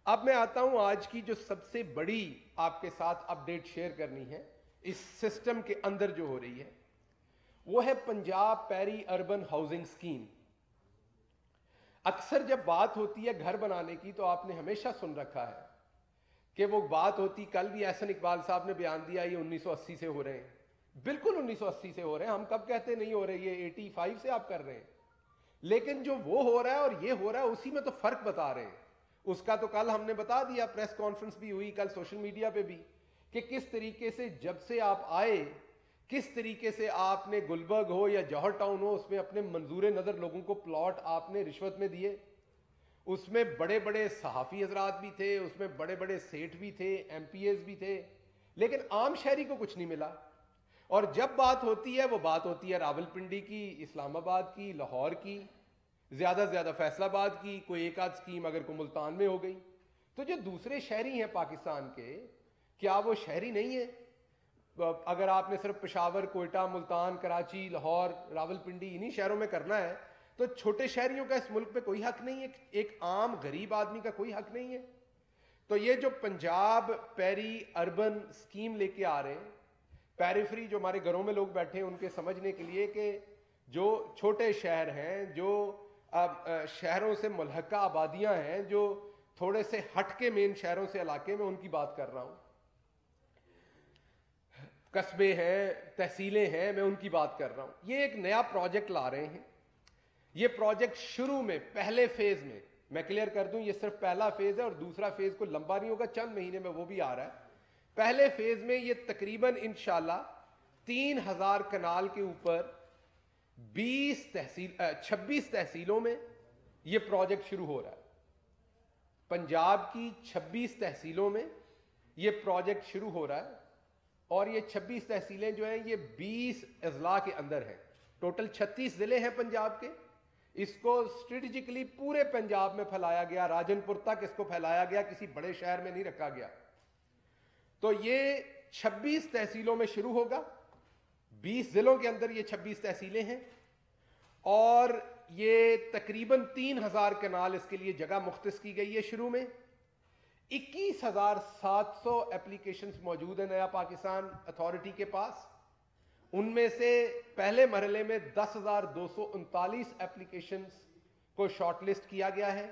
अब मैं आता हूं आज की जो सबसे बड़ी आपके साथ अपडेट शेयर करनी है इस सिस्टम के अंदर जो हो रही है, वो है Punjab peri urban housing scheme. अक्सर जब बात होती है घर बनाने की तो आपने हमेशा सुन रखा है कि वो बात होती, कल भी एहसन इकबाल साहब ने बयान दिया ये 1980 से हो रहे हैं। बिल्कुल 1980 से हो रहे हैं, हम कब कहते नहीं हो रहे, ये 85 से आप कर रहे हैं। लेकिन जो वो हो रहा है और ये हो रहा है उसी में तो फर्क बता रहे हैं। उसका तो कल हमने बता दिया, प्रेस कॉन्फ्रेंस भी हुई कल सोशल मीडिया पे भी, कि किस तरीके से जब से आप आए, किस तरीके से आपने गुलबर्ग हो या जौहर टाउन हो, उसमें अपने मंजूर नजर लोगों को प्लॉट आपने रिश्वत में दिए। उसमें बड़े बड़े सहाफी हजरात भी थे, उसमें बड़े बड़े सेठ भी थे, एमपीएस भी थे, लेकिन आम शहरी को कुछ नहीं मिला। और जब बात होती है, वो बात होती है रावलपिंडी की, इस्लामाबाद की, लाहौर की, ज्यादा से ज्यादा फैसलाबाद की, कोई एक आध स्कीम अगर को मुल्तान में हो गई। तो जो दूसरे शहरी हैं पाकिस्तान के, क्या वो शहरी नहीं है? अगर आपने सिर्फ पेशावर, कोयटा, मुल्तान, कराची, लाहौर, रावलपिंडी इन्हीं शहरों में करना है तो छोटे शहरियों का इस मुल्क पे कोई हक नहीं है, एक आम गरीब आदमी का कोई हक नहीं है। तो ये जो पंजाब पेरी अर्बन स्कीम लेके आ रहे हैं, पेरिफेरी जो हमारे घरों में लोग बैठे हैं उनके समझने के लिए, कि जो छोटे शहर हैं, जो शहरों से मुल्हका आबादियां हैं, जो थोड़े से हटके मेन शहरों से इलाके में, उनकी बात कर रहा हूं, कस्बे हैं, तहसीलें हैं, मैं उनकी बात कर रहा हूं। ये एक नया प्रोजेक्ट ला रहे हैं। ये प्रोजेक्ट शुरू में पहले फेज में, मैं क्लियर कर दूं, ये सिर्फ पहला फेज है और दूसरा फेज को लंबा नहीं होगा, चंद महीने में वो भी आ रहा है। पहले फेज में ये तकरीबन इंशाल्लाह 3000 कनाल के ऊपर 26 तहसीलों में ये प्रोजेक्ट शुरू हो रहा है। पंजाब की 26 तहसीलों में ये प्रोजेक्ट शुरू हो रहा है और ये 26 तहसीलें जो हैं ये 20 अजला के अंदर हैं। टोटल 36 जिले हैं पंजाब के। इसको स्ट्रेटेजिकली पूरे पंजाब में फैलाया गया, राजनपुर तक इसको फैलाया गया, किसी बड़े शहर में नहीं रखा गया। तो ये 26 तहसीलों में शुरू होगा, 20 जिलों के अंदर ये 26 तहसीलें हैं और ये तकरीबन 3000 कनाल इसके लिए जगह मुख्तस की गई है। शुरू में 21,700 एप्लीकेशंस मौजूद है नया पाकिस्तान अथॉरिटी के पास। उनमें से पहले मरहले में 10,239 एप्लीकेशंस को शॉर्टलिस्ट किया गया है।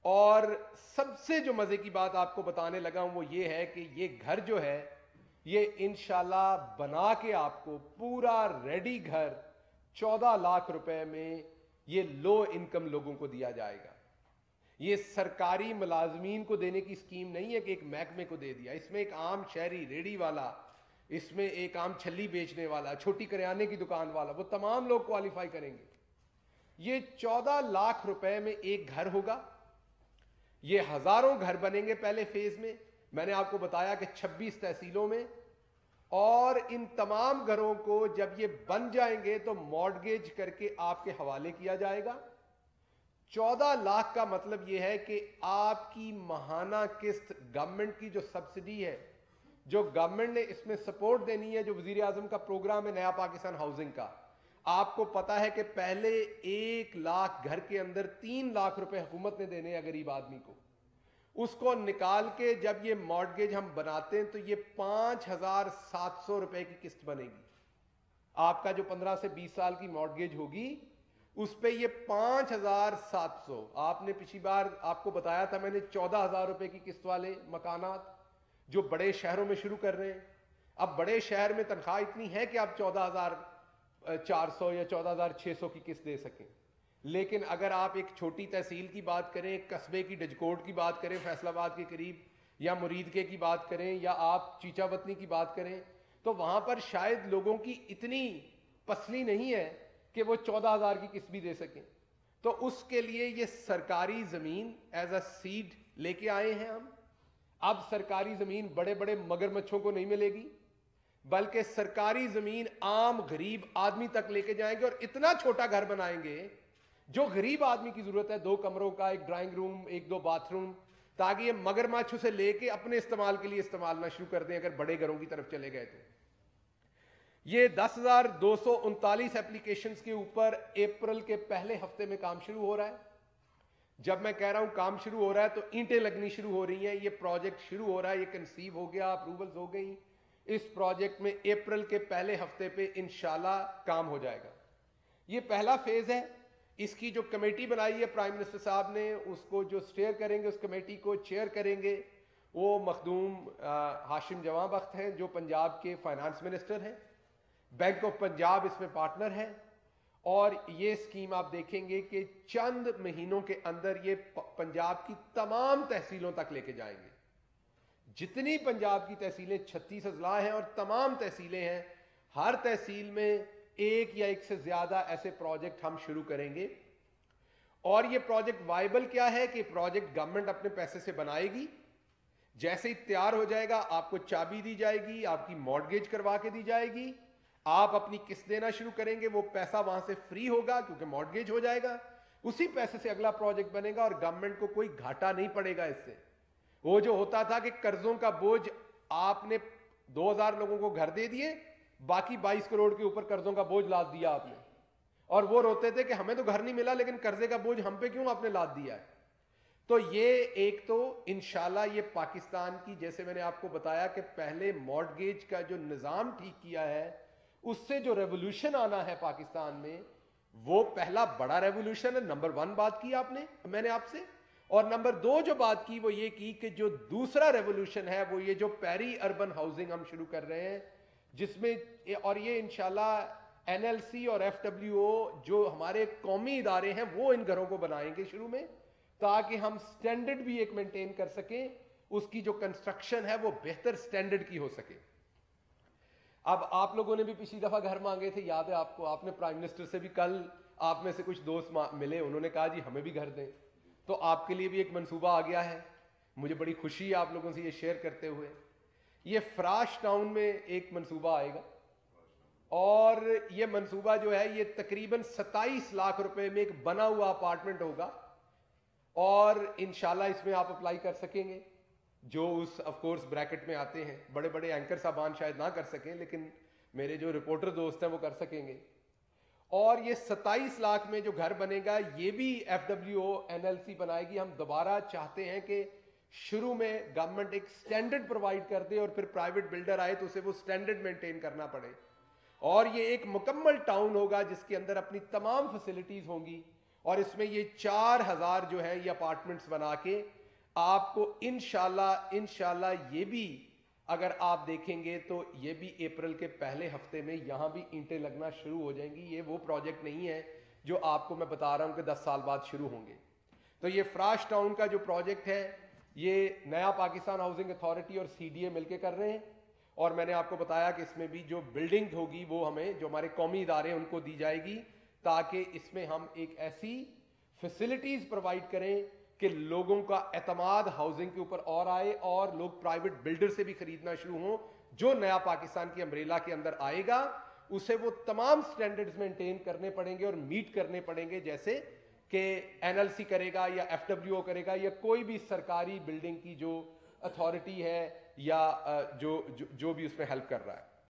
और सबसे जो मजे की बात आपको बताने लगा हूं वो ये है कि ये घर जो है ये इंशाल्लाह बना के आपको पूरा रेडी घर 14 लाख रुपए में ये लो इनकम लोगों को दिया जाएगा। ये सरकारी मुलाजमीन को देने की स्कीम नहीं है कि एक महकमे को दे दिया। इसमें एक आम शहरी रेडी वाला, इसमें एक आम छल्ली बेचने वाला, छोटी करियाने की दुकान वाला, वो तमाम लोग क्वालिफाई करेंगे। ये 14 लाख रुपए में एक घर होगा। ये हजारों घर बनेंगे पहले फेज में। मैंने आपको बताया कि 26 तहसीलों में, और इन तमाम घरों को जब ये बन जाएंगे तो मॉर्टगेज करके आपके हवाले किया जाएगा। 14 लाख का मतलब यह है कि आपकी माहाना किस्त गवर्नमेंट की जो सब्सिडी है, जो गवर्नमेंट ने इसमें सपोर्ट देनी है, जो वजीर आजम का प्रोग्राम है नया पाकिस्तान हाउसिंग का, आपको पता है कि पहले 1 लाख घर के अंदर 3 लाख रुपए हुकूमत ने देने हैं गरीब आदमी को। उसको निकाल के जब ये मॉर्टगेज हम बनाते हैं तो ये 5,700 रुपए की किस्त बनेगी। आपका जो 15 से 20 साल की मॉर्टगेज होगी उस पे ये 5,700। आपने पिछली बार आपको बताया था मैंने 14,000 रुपए की किस्त वाले मकानात जो बड़े शहरों में शुरू कर रहे हैं। अब बड़े शहर में तनख्वाह इतनी है कि आप 14,400 या 14,600 की किस्त दे सकें, लेकिन अगर आप एक छोटी तहसील की बात करें, एक कस्बे की डजकोट की बात करें फैसलाबाद के करीब, या मुरीदके की बात करें, या आप चीचावतनी की बात करें, तो वहां पर शायद लोगों की इतनी पसली नहीं है कि वो 14,000 की किस्त भी दे सकें। तो उसके लिए ये सरकारी जमीन एज अ सीड लेके आए हैं हम। अब सरकारी जमीन बड़े बड़े मगरमच्छों को नहीं मिलेगी, बल्कि सरकारी जमीन आम गरीब आदमी तक लेके जाएंगे और इतना छोटा घर बनाएंगे जो गरीब आदमी की जरूरत है, 2 कमरों का, एक ड्राइंग रूम, 1-2 बाथरूम, ताकि ये मगरमच्छ से लेके अपने इस्तेमाल के लिए इस्तेमाल ना शुरू कर दें अगर बड़े घरों की तरफ चले गए तो। ये 10,239 एप्लीकेशंस के ऊपर अप्रैल के पहले हफ्ते में काम शुरू हो रहा है। जब मैं कह रहा हूं काम शुरू हो रहा है तो ईंटें लगनी शुरू हो रही हैं। ये प्रोजेक्ट शुरू हो रहा है, ये कंसीव हो गया, अप्रूवल्स हो गई। इस प्रोजेक्ट में अप्रैल के पहले हफ्ते पे इंशाल्लाह काम हो जाएगा। ये पहला फेज है। इसकी जो कमेटी बनाई है प्राइम मिनिस्टर साहब ने, उसको जो स्टेयर करेंगे, उस कमेटी को चेयर करेंगे वो मखदूम हाशिम जवां बख्त हैं, जो पंजाब के फाइनेंस मिनिस्टर हैं। बैंक ऑफ पंजाब इसमें पार्टनर है। और ये स्कीम आप देखेंगे कि चंद महीनों के अंदर ये पंजाब की तमाम तहसीलों तक लेके जाएंगे। जितनी पंजाब की तहसीलें 36 अजला हैं और तमाम तहसीलें हैं, हर तहसील में एक या एक से ज्यादा ऐसे प्रोजेक्ट हम शुरू करेंगे। और ये प्रोजेक्ट वायबल क्या है कि प्रोजेक्ट गवर्नमेंट अपने पैसे से बनाएगी। जैसे ही तैयार हो जाएगा आपको चाबी दी जाएगी, आपकी मॉर्गेज करवा के दी जाएगी, आप अपनी किस्त देना शुरू करेंगे, वो पैसा वहां से फ्री होगा क्योंकि मॉर्गेज हो जाएगा। उसी पैसे से अगला प्रोजेक्ट बनेगा और गवर्नमेंट को कोई घाटा नहीं पड़ेगा इससे। वो जो होता था कि कर्जों का बोझ, आपने 2000 लोगों को घर दे दिए, बाकी 22 करोड़ के ऊपर कर्जों का बोझ लाद दिया आपने, और वो रोते थे कि हमें तो घर नहीं मिला लेकिन कर्जे का बोझ हम पे क्यों आपने लाद दिया है। तो ये एक तो इंशाल्लाह ये पाकिस्तान की, जैसे मैंने आपको बताया कि पहले मॉर्गेज का जो निजाम ठीक किया है, उससे जो रेवोल्यूशन आना है पाकिस्तान में, वो पहला बड़ा रेवोल्यूशन है। नंबर 1 बात की आपने, मैंने आपसे। और नंबर 2 जो बात की वो ये की कि जो दूसरा रेवोल्यूशन है वो ये जो पेरी अर्बन हाउसिंग हम शुरू कर रहे हैं, जिसमें, और ये इंशाल्लाह एनएलसी और एफडब्ल्यूओ जो हमारे कौमी इदारे हैं वो इन घरों को बनाएंगे शुरू में, ताकि हम स्टैंडर्ड भी एक मेंटेन कर सकें, उसकी जो कंस्ट्रक्शन है वो बेहतर स्टैंडर्ड की हो सके। अब आप लोगों ने भी पिछली दफा घर मांगे थे, याद है आपको, आपने प्राइम मिनिस्टर से भी, कल आप में से कुछ दोस्त मिले, उन्होंने कहा जी हमें भी घर दें। तो आपके लिए भी एक मंसूबा आ गया है, मुझे बड़ी खुशी है आप लोगों से ये शेयर करते हुए। ये फ्राश टाउन में एक मंसूबा आएगा और ये मंसूबा जो है ये तकरीबन 27 लाख रुपए में एक बना हुआ अपार्टमेंट होगा और इंशाल्लाह इसमें आप अप्लाई कर सकेंगे, जो उस ऑफ कोर्स ब्रैकेट में आते हैं। बड़े बड़े एंकर साहबान शायद ना कर सकें, लेकिन मेरे जो रिपोर्टर दोस्त हैं वो कर सकेंगे। और ये 27 लाख में जो घर बनेगा ये भी एफडब्ल्यूओ एनएलसी बनाएगी। हम दोबारा चाहते हैं कि शुरू में गवर्नमेंट एक स्टैंडर्ड प्रोवाइड कर दे और फिर प्राइवेट बिल्डर आए तो उसे वो स्टैंडर्ड मेंटेन करना पड़े। और ये एक मुकम्मल टाउन होगा जिसके अंदर अपनी तमाम फैसिलिटीज होंगी और इसमें ये 4000 जो है ये अपार्टमेंट्स बना के आपको इंशाल्लाह ये भी, अगर आप देखेंगे तो ये भी अप्रैल के पहले हफ्ते में यहां भी ईंटें लगना शुरू हो जाएंगी। ये वो प्रोजेक्ट नहीं है जो आपको मैं बता रहा हूं कि 10 साल बाद शुरू होंगे। तो ये फ्राश टाउन का जो प्रोजेक्ट है ये नया पाकिस्तान हाउसिंग अथॉरिटी और सीडीए मिलकर कर रहे हैं। और मैंने आपको बताया कि इसमें भी जो बिल्डिंग होगी वो हमें, जो हमारे कौमी इदारे हैं उनको दी जाएगी, ताकि इसमें हम एक ऐसी फैसिलिटीज प्रोवाइड करें कि लोगों का एतमाद हाउसिंग के ऊपर और आए और लोग प्राइवेट बिल्डर से भी खरीदना शुरू हों। जो नया पाकिस्तान की अम्ब्रेला के अंदर आएगा उसे वो तमाम स्टैंडर्ड्स मेंटेन करने पड़ेंगे और मीट करने पड़ेंगे, जैसे कि एनएलसी करेगा या एफडब्ल्यूओ करेगा या कोई भी सरकारी बिल्डिंग की जो अथॉरिटी है या जो भी उसमें हेल्प कर रहा है।